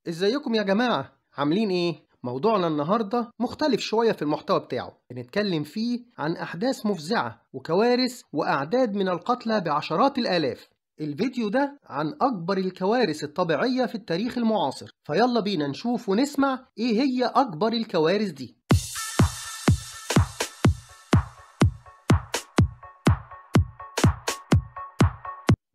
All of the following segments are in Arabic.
ازيكم يا جماعة؟ عاملين ايه؟ موضوعنا النهاردة مختلف شوية في المحتوى بتاعه. بنتكلم فيه عن أحداث مفزعة وكوارث وأعداد من القتلى بعشرات الآلاف. الفيديو ده عن أكبر الكوارث الطبيعية في التاريخ المعاصر، فيلا بينا نشوف ونسمع ايه هي أكبر الكوارث دي.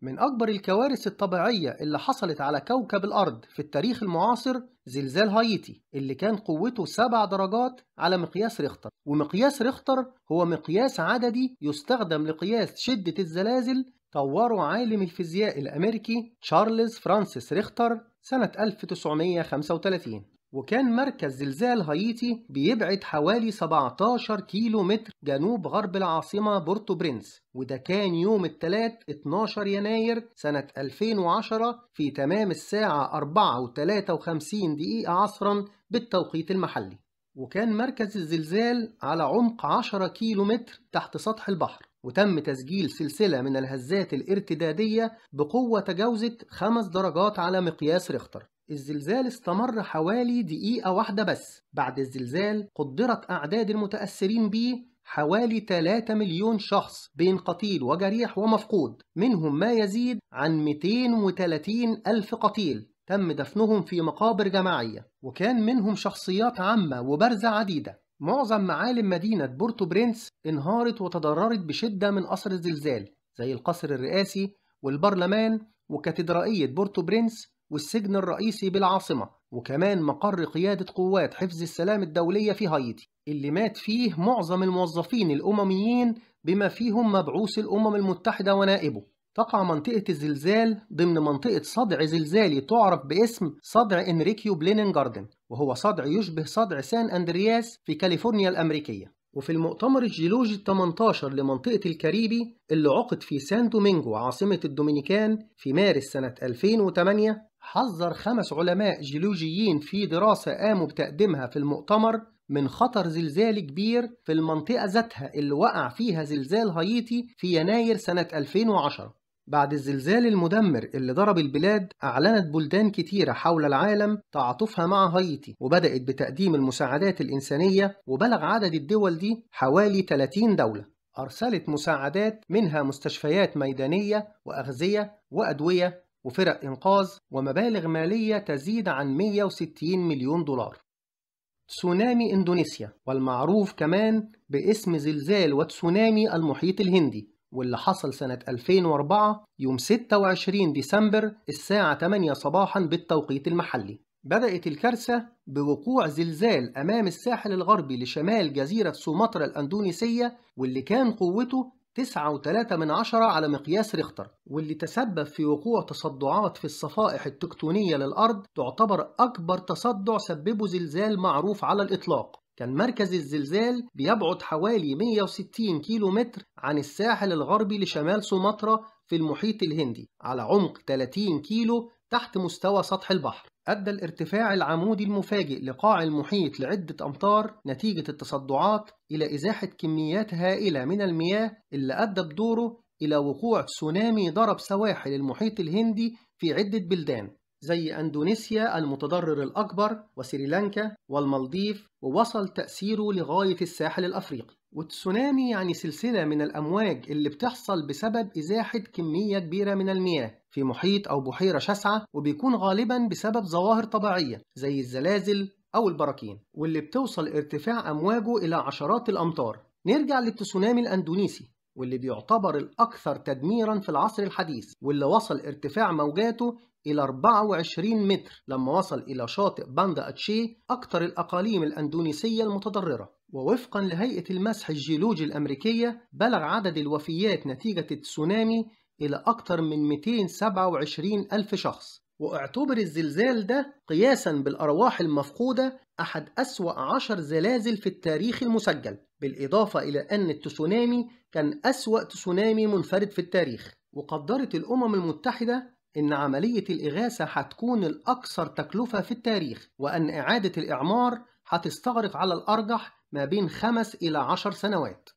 من أكبر الكوارث الطبيعية اللي حصلت على كوكب الأرض في التاريخ المعاصر زلزال هايتي، اللي كان قوته 7 درجات على مقياس ريختر. ومقياس ريختر هو مقياس عددي يستخدم لقياس شدة الزلازل. طوره عالم الفيزياء الأمريكي تشارلز فرانسيس ريختر سنة 1935. وكان مركز زلزال هايتي بيبعد حوالي 17 كيلو متر جنوب غرب العاصمة بورتو برينس، وده كان يوم الثلاث 12 يناير سنة 2010 في تمام الساعة 4:53 عصرا بالتوقيت المحلي. وكان مركز الزلزال على عمق 10 كيلو متر تحت سطح البحر، وتم تسجيل سلسلة من الهزات الارتدادية بقوة تجاوزت 5 درجات على مقياس ريختر. الزلزال استمر حوالي دقيقة واحدة بس. بعد الزلزال قدرت أعداد المتأثرين به حوالي 3 مليون شخص بين قتيل وجريح ومفقود، منهم ما يزيد عن 230 ألف قتيل تم دفنهم في مقابر جماعية، وكان منهم شخصيات عامة وبارزة عديدة. معظم معالم مدينة بورتو برينس انهارت وتضررت بشدة من أثر الزلزال، زي القصر الرئاسي والبرلمان وكاتدرائية بورتو برينس والسجن الرئيسي بالعاصمة، وكمان مقر قيادة قوات حفظ السلام الدولية في هايتي، اللي مات فيه معظم الموظفين الأمميين بما فيهم مبعوث الأمم المتحدة ونائبه. تقع منطقة الزلزال ضمن منطقة صدع زلزالي تعرف باسم صدع إنريكيو بلينين جاردن، وهو صدع يشبه صدع سان أندرياس في كاليفورنيا الأمريكية. وفي المؤتمر الجيولوجي 18 لمنطقة الكاريبي اللي عقد في سان دومينغو عاصمة الدومينيكان في مارس سنة 2008، حذر 5 علماء جيولوجيين في دراسة قاموا بتقديمها في المؤتمر من خطر زلزال كبير في المنطقة ذاتها اللي وقع فيها زلزال هايتي في يناير سنة 2010. بعد الزلزال المدمر اللي ضرب البلاد، أعلنت بلدان كتيرة حول العالم تعاطفها مع هايتي وبدأت بتقديم المساعدات الإنسانية، وبلغ عدد الدول دي حوالي 30 دولة. أرسلت مساعدات منها مستشفيات ميدانية وأغذية وأدوية وفرق إنقاذ ومبالغ مالية تزيد عن 160 مليون دولار. تسونامي إندونيسيا، والمعروف كمان باسم زلزال وتسونامي المحيط الهندي، واللي حصل سنة 2004 يوم 26 ديسمبر الساعة 8 صباحا بالتوقيت المحلي. بدأت الكارثة بوقوع زلزال أمام الساحل الغربي لشمال جزيرة سومطرة الأندونيسية، واللي كان قوته 9.3 على مقياس ريختر، واللي تسبب في وقوع تصدعات في الصفائح التكتونية للأرض تعتبر أكبر تصدع سببه زلزال معروف على الإطلاق. كان مركز الزلزال بيبعد حوالي 160 كيلو متر عن الساحل الغربي لشمال سومطرة في المحيط الهندي على عمق 30 كيلو تحت مستوى سطح البحر. أدى الارتفاع العمودي المفاجئ لقاع المحيط لعدة أمتار نتيجة التصدعات إلى إزاحة كميات هائلة من المياه، اللي أدى بدوره إلى وقوع تسونامي ضرب سواحل المحيط الهندي في عدة بلدان زي أندونيسيا المتضرر الأكبر وسريلانكا والمالديف، ووصل تأثيره لغاية الساحل الأفريقي. والتسونامي يعني سلسلة من الأمواج اللي بتحصل بسبب إزاحة كمية كبيرة من المياه في محيط أو بحيرة شاسعة، وبيكون غالبا بسبب ظواهر طبيعية زي الزلازل أو البراكين، واللي بتوصل ارتفاع أمواجه إلى عشرات الأمتار. نرجع للتسونامي الأندونيسي، واللي بيعتبر الأكثر تدميرا في العصر الحديث، واللي وصل ارتفاع موجاته إلى 24 متر لما وصل إلى شاطئ باندا أتشي، أكثر الأقاليم الأندونيسية المتضررة. ووفقا لهيئة المسح الجيولوجي الأمريكية، بلغ عدد الوفيات نتيجة التسونامي إلى أكثر من 227 ألف شخص. واعتبر الزلزال ده قياسا بالأرواح المفقودة أحد أسوأ 10 زلازل في التاريخ المسجل، بالإضافة إلى أن التسونامي كان أسوأ تسونامي منفرد في التاريخ. وقدرت الأمم المتحدة إن عملية الإغاثة هتكون الأكثر تكلفة في التاريخ، وأن إعادة الإعمار هتستغرق على الأرجح ما بين 5 إلى 10 سنوات.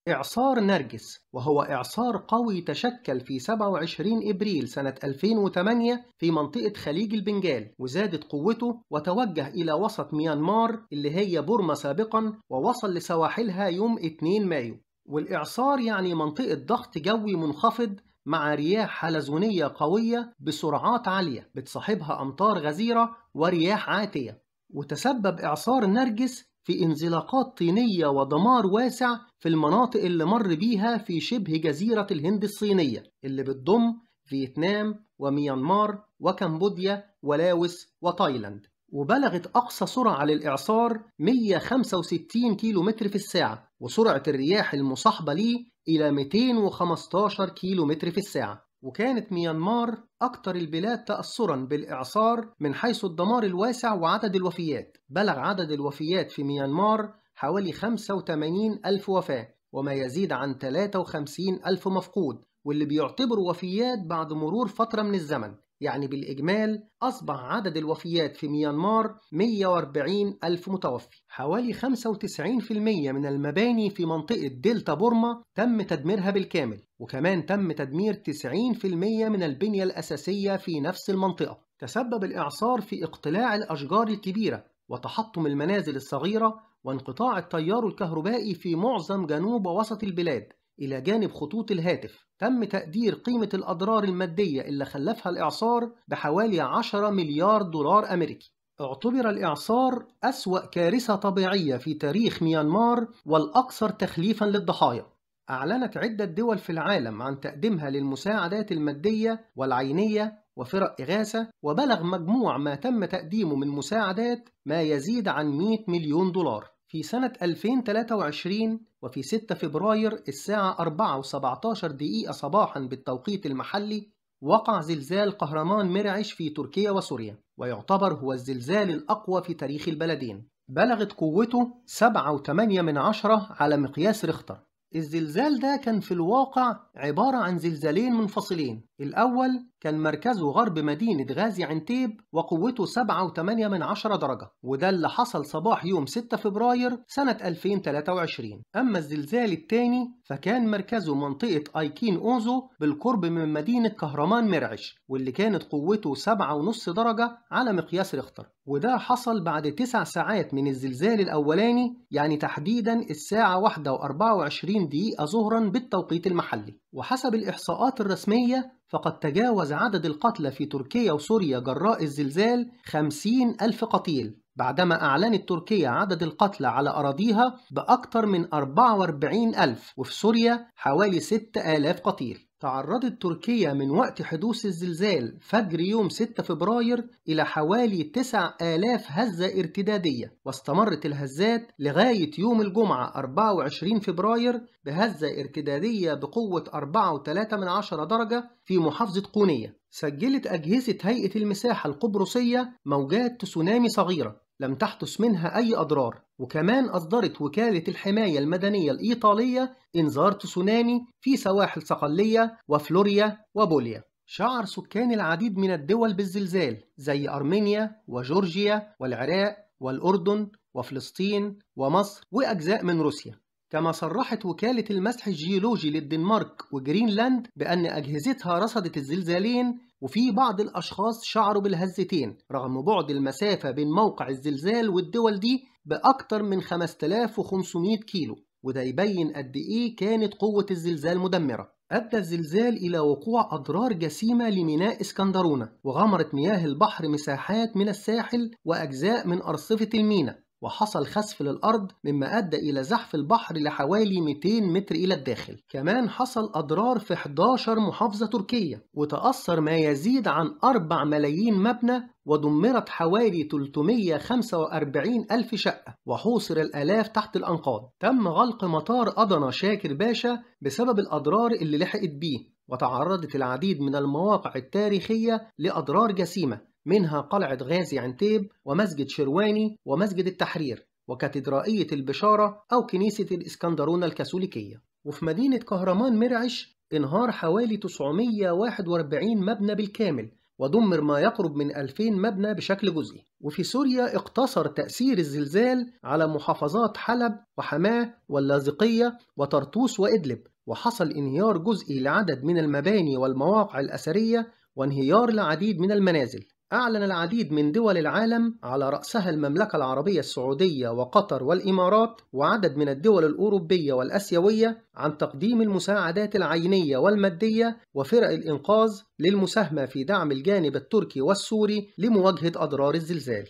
إعصار نرجس، وهو إعصار قوي تشكل في 27 إبريل سنة 2008 في منطقة خليج البنجال، وزادت قوته وتوجه إلى وسط ميانمار اللي هي بورما سابقا، ووصل لسواحلها يوم 2 مايو. والإعصار يعني منطقة ضغط جوي منخفض مع رياح حلزونية قوية بسرعات عالية بتصاحبها أمطار غزيرة ورياح عاتية. وتسبب إعصار نرجس في انزلاقات طينية ودمار واسع في المناطق اللي مر بيها في شبه جزيرة الهند الصينية اللي بتضم فيتنام وميانمار وكمبوديا ولاوس وتايلاند. وبلغت أقصى سرعة للإعصار 165 كيلومتر في الساعة، وسرعة الرياح المصاحبة ليه إلى 215 كيلومتر في الساعة. وكانت ميانمار أكثر البلاد تأثراً بالإعصار من حيث الدمار الواسع وعدد الوفيات. بلغ عدد الوفيات في ميانمار حوالي 85 ألف وفاة، وما يزيد عن 53 ألف مفقود، واللي بيعتبروا وفيات بعد مرور فترة من الزمن. يعني بالإجمال أصبح عدد الوفيات في ميانمار 140 ألف متوفي. حوالي 95% من المباني في منطقة دلتا بورما تم تدميرها بالكامل، وكمان تم تدمير 90% من البنية الأساسية في نفس المنطقة. تسبب الإعصار في اقتلاع الأشجار الكبيرة وتحطم المنازل الصغيرة وانقطاع التيار الكهربائي في معظم جنوب ووسط البلاد، إلى جانب خطوط الهاتف. تم تقدير قيمة الأضرار المادية اللي خلفها الإعصار بحوالي 10 مليار دولار أمريكي. اعتبر الإعصار أسوأ كارثة طبيعية في تاريخ ميانمار والأكثر تخليفاً للضحايا. أعلنت عدة دول في العالم عن تقديمها للمساعدات المادية والعينية وفرق إغاثة، وبلغ مجموع ما تم تقديمه من مساعدات ما يزيد عن 100 مليون دولار. في سنة 2023 وفي 6 فبراير الساعة 4:17 صباحا بالتوقيت المحلي وقع زلزال قهرمان مرعش في تركيا وسوريا، ويعتبر هو الزلزال الأقوى في تاريخ البلدين. بلغت قوته 7.8 على مقياس ريختر. الزلزال ده كان في الواقع عبارة عن زلزالين منفصلين. الأول كان مركزه غرب مدينة غازي عنتيب وقوته 7.8 درجة، وده اللي حصل صباح يوم 6 فبراير سنة 2023. أما الزلزال الثاني فكان مركزه منطقة أيكين أوزو بالقرب من مدينة كهرمان مرعش، واللي كانت قوته 7.5 درجة على مقياس ريختر، وده حصل بعد 9 ساعات من الزلزال الأولاني، يعني تحديدا الساعة 1:24 ظهرا بالتوقيت المحلي. وحسب الإحصاءات الرسمية فقد تجاوز عدد القتلى في تركيا وسوريا جراء الزلزال 50 ألف قتيل، بعدما أعلنت تركيا عدد القتلى على أراضيها بأكثر من 44 ألف، وفي سوريا حوالي 6,000 قتيل. تعرضت تركيا من وقت حدوث الزلزال فجر يوم 6 فبراير إلى حوالي 9,000 هزة ارتدادية، واستمرت الهزات لغاية يوم الجمعة 24 فبراير بهزة ارتدادية بقوة 4.3 درجة في محافظة قونية. سجلت أجهزة هيئة المساحة القبرصية موجات تسونامي صغيرة لم تحدث منها أي أضرار، وكمان أصدرت وكالة الحماية المدنية الإيطالية إنذار تسونامي في سواحل صقلية وفلوريا وبوليا. شعر سكان العديد من الدول بالزلزال زي أرمينيا وجورجيا والعراق والأردن وفلسطين ومصر وأجزاء من روسيا. كما صرحت وكالة المسح الجيولوجي للدنمارك وجرينلاند بأن أجهزتها رصدت الزلزالين، وفي بعض الأشخاص شعروا بالهزتين رغم بعد المسافة بين موقع الزلزال والدول دي بأكتر من 5500 كيلو، وده يبين قد إيه كانت قوة الزلزال مدمرة. أدى الزلزال إلى وقوع أضرار جسيمة لميناء اسكندرونة، وغمرت مياه البحر مساحات من الساحل وأجزاء من أرصفة الميناء، وحصل خسف للأرض مما أدى إلى زحف البحر لحوالي 200 متر إلى الداخل. كمان حصل أضرار في 11 محافظة تركية، وتأثر ما يزيد عن 4 ملايين مبنى، ودمرت حوالي 345 ألف شقة، وحوصر الآلاف تحت الأنقاض. تم غلق مطار أدنا شاكر باشا بسبب الأضرار اللي لحقت بيه، وتعرضت العديد من المواقع التاريخية لأضرار جسيمة، منها قلعة غازي عنتيب ومسجد شرواني ومسجد التحرير وكاتدرائية البشارة أو كنيسة الإسكندرونة الكاثوليكية. وفي مدينة كهرمان مرعش انهار حوالي 941 مبنى بالكامل ودمر ما يقرب من 2000 مبنى بشكل جزئي. وفي سوريا اقتصر تأثير الزلزال على محافظات حلب وحماة واللاذقية وطرطوس وإدلب، وحصل انهيار جزئي لعدد من المباني والمواقع الأثرية وانهيار العديد من المنازل. أعلن العديد من دول العالم على رأسها المملكة العربية السعودية وقطر والإمارات وعدد من الدول الأوروبية والآسيوية عن تقديم المساعدات العينية والمادية وفرق الإنقاذ للمساهمة في دعم الجانب التركي والسوري لمواجهة أضرار الزلزال.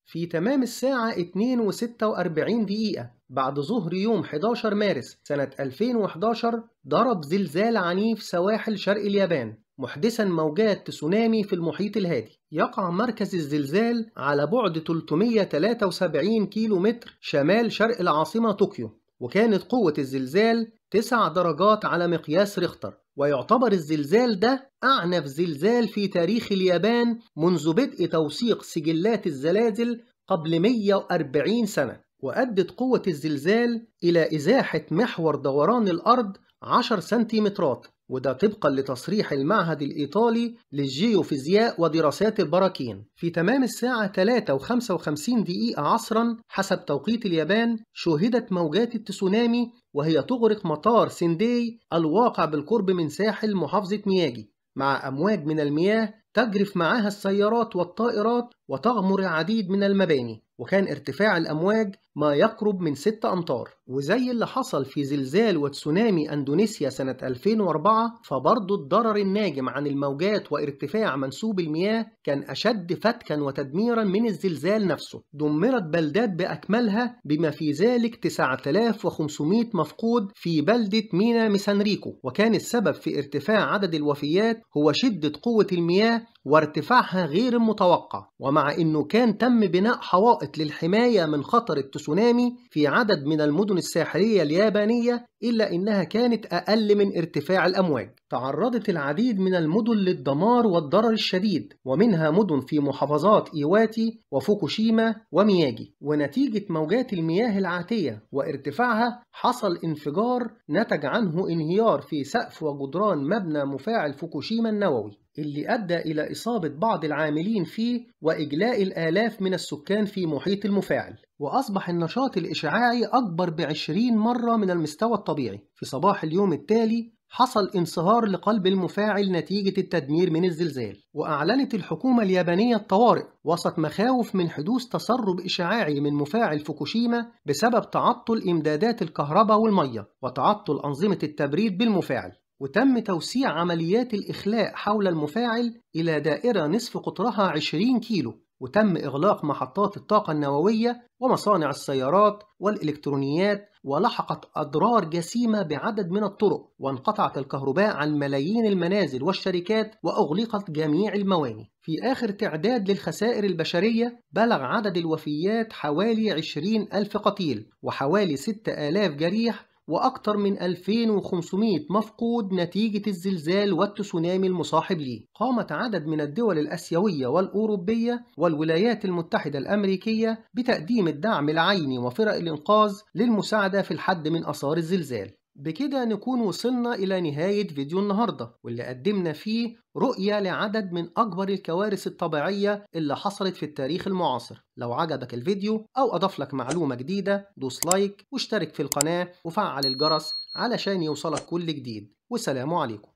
في تمام الساعة 2:46 بعد ظهر يوم 11 مارس سنة 2011 ضرب زلزال عنيف سواحل شرق اليابان، محدثا موجات تسونامي في المحيط الهادي. يقع مركز الزلزال على بعد 373 كيلومتر شمال شرق العاصمة طوكيو، وكانت قوة الزلزال 9 درجات على مقياس ريختر، ويعتبر الزلزال ده أعنف زلزال في تاريخ اليابان منذ بدء توثيق سجلات الزلازل قبل 140 سنة. وأدت قوة الزلزال إلى إزاحة محور دوران الأرض 10 سنتيمترات، وده طبقا لتصريح المعهد الإيطالي للجيوفيزياء ودراسات البراكين. في تمام الساعة 3:55 عصرا حسب توقيت اليابان شوهدت موجات التسونامي وهي تغرق مطار سينداي الواقع بالقرب من ساحل محافظة مياجي، مع أمواج من المياه تجرف معها السيارات والطائرات وتغمر العديد من المباني، وكان ارتفاع الأمواج ما يقرب من 6 أمتار. وزي اللي حصل في زلزال وتسونامي أندونيسيا سنة 2004 فبرضه الضرر الناجم عن الموجات وارتفاع منسوب المياه كان أشد فتكا وتدميرا من الزلزال نفسه. دمرت بلدات بأكملها بما في ذلك 9500 مفقود في بلدة مينا ميسانريكو، وكان السبب في ارتفاع عدد الوفيات هو شدة قوة المياه وارتفاعها غير المتوقع. ومع أنه كان تم بناء حوائط للحماية من خطر التسونامي في عدد من المدن الساحلية اليابانية إلا أنها كانت أقل من ارتفاع الأمواج. تعرضت العديد من المدن للدمار والضرر الشديد، ومنها مدن في محافظات إيواتي وفوكوشيما ومياجي. ونتيجة موجات المياه العاتية وارتفاعها حصل انفجار نتج عنه انهيار في سقف وجدران مبنى مفاعل فوكوشيما النووي، اللي أدى إلى إصابة بعض العاملين فيه وإجلاء الآلاف من السكان في محيط المفاعل. وأصبح النشاط الإشعاعي أكبر ب20 مرة من المستوى الطبيعي. في صباح اليوم التالي حصل انصهار لقلب المفاعل نتيجة التدمير من الزلزال، وأعلنت الحكومة اليابانية الطوارئ وسط مخاوف من حدوث تسرب إشعاعي من مفاعل فوكوشيما بسبب تعطل إمدادات الكهرباء والمية وتعطل أنظمة التبريد بالمفاعل. وتم توسيع عمليات الإخلاء حول المفاعل إلى دائرة نصف قطرها 20 كيلو، وتم إغلاق محطات الطاقة النووية ومصانع السيارات والإلكترونيات، ولحقت أضرار جسيمة بعدد من الطرق، وانقطعت الكهرباء عن ملايين المنازل والشركات، وأغلقت جميع المواني. في آخر تعداد للخسائر البشرية بلغ عدد الوفيات حوالي 20,000 قتيل وحوالي 6,000 جريح وأكثر من 2500 مفقود نتيجة الزلزال والتسونامي المصاحب ليه. قامت عدد من الدول الآسيوية والأوروبية والولايات المتحدة الأمريكية بتقديم الدعم العيني وفرق الإنقاذ للمساعدة في الحد من آثار الزلزال. بكده نكون وصلنا إلى نهاية فيديو النهاردة، واللي قدمنا فيه رؤية لعدد من أكبر الكوارث الطبيعية اللي حصلت في التاريخ المعاصر. لو عجبك الفيديو أو أضاف لك معلومة جديدة دوس لايك واشترك في القناة وفعل الجرس علشان يوصلك كل جديد، والسلام عليكم.